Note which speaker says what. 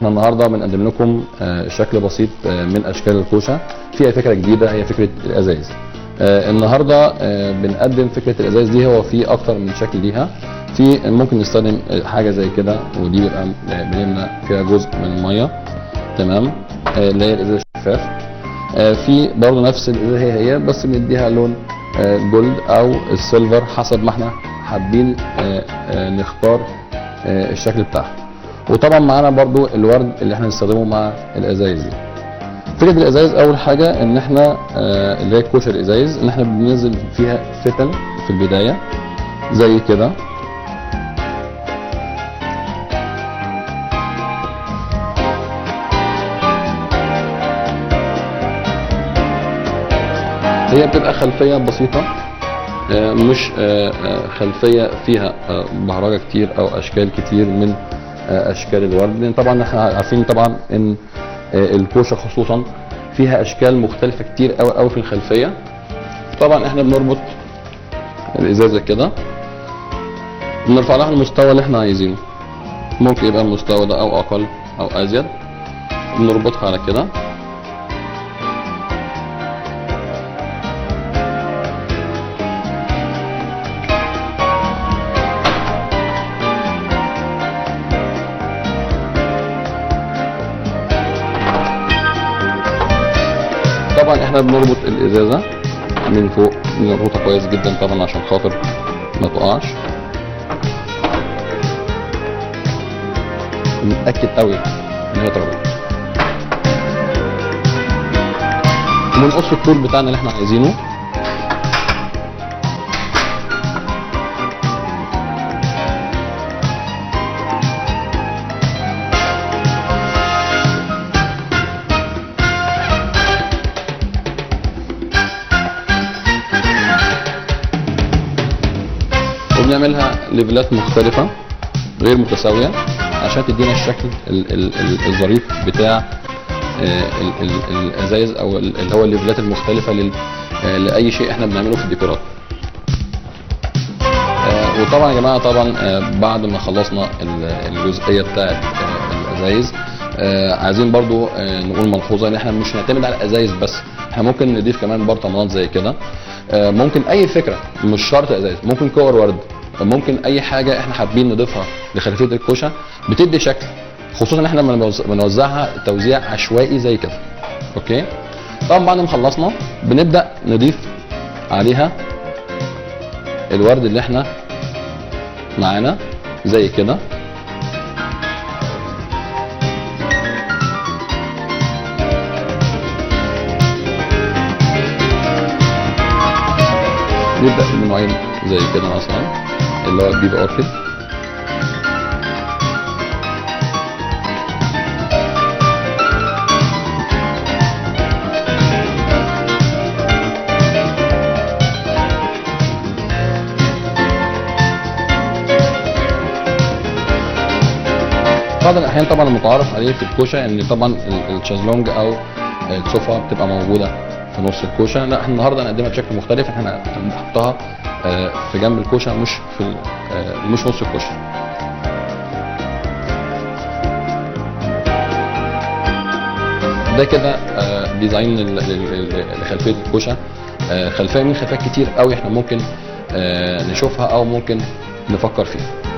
Speaker 1: احنا النهارده بنقدم لكم شكل بسيط من اشكال الكوشه فيها فكره جديده، هي فكره الازايز. النهارده بنقدم فكره الازايز دي، هو في اكتر من شكل ليها. في ممكن نستخدم حاجه زي كده، ودي بيبقى بنملى فيها جزء من الميه، تمام، اللي هي الازاز الشفاف. في برضه نفس الازازه هي بس بنديها لون جولد او السيلفر حسب ما احنا حابين نختار الشكل بتاعها. وطبعا معانا برضو الورد اللي احنا هنستخدمه مع الازايز دي. فكره الازايز اول حاجه ان احنا اللي هي كوشه الازايز ان احنا بننزل فيها فتل في البدايه زي كده، هي بتبقى خلفيه بسيطه، مش خلفيه فيها بهرجه كتير او اشكال كتير من اشكال الورد، لان طبعا احنا عارفين طبعا ان الكوشه خصوصا فيها اشكال مختلفه كتير قوي قوي في الخلفيه. طبعا احنا بنربط الازازه كده، بنرفع لها المستوى اللي احنا عايزينه، ممكن يبقى المستوى ده او اقل او ازيد، بنربطها على كده. طبعا احنا بنربط الازازه من فوق، بنربطها كويس جدا طبعا عشان خاطر ما تقعش، بنتاكد قوي ان هي تربط، وبنقص الطول بتاعنا اللي احنا عايزينه. وبنعملها ليفلات مختلفة غير متساوية عشان تدينا الشكل الظريف بتاع الازايز، او اللي هو الليفلات المختلفة لأي شيء احنا بنعمله في الديكورات. وطبعا يا جماعة طبعا بعد ما خلصنا الجزئية بتاعت الازايز، عايزين برضو نقول ملحوظة ان احنا مش هنعتمد على الازايز بس، احنا ممكن نضيف كمان برطمانات زي كده. ممكن اي فكرة، مش شرط ازايز، ممكن كور ورد، ممكن اي حاجة احنا حابين نضيفها لخلفية الكوشة بتدي شكل، خصوصا ان احنا بنوزعها توزيع عشوائي زي كده. اوكي، طبعا بعد ما خلصنا بنبدأ نضيف عليها الورد اللي احنا معانا زي كده. نبدأ بنوعين زي كده مثلا، اللي هو بيبقى اوركيد. بعض الاحيان طبعا المتعارف عليه في الكوشه ان طبعا الشازلونج او السوفا بتبقى موجوده في نص الكوشه. لا، احنا النهارده هنقدمها بشكل مختلف، احنا هنحطها في جنب الكوشه، مش نص الكوشه. ده كده ديزاين لخلفيه الكوشه، خلفيه من خلفيات كتير قوي احنا ممكن نشوفها او ممكن نفكر فيها.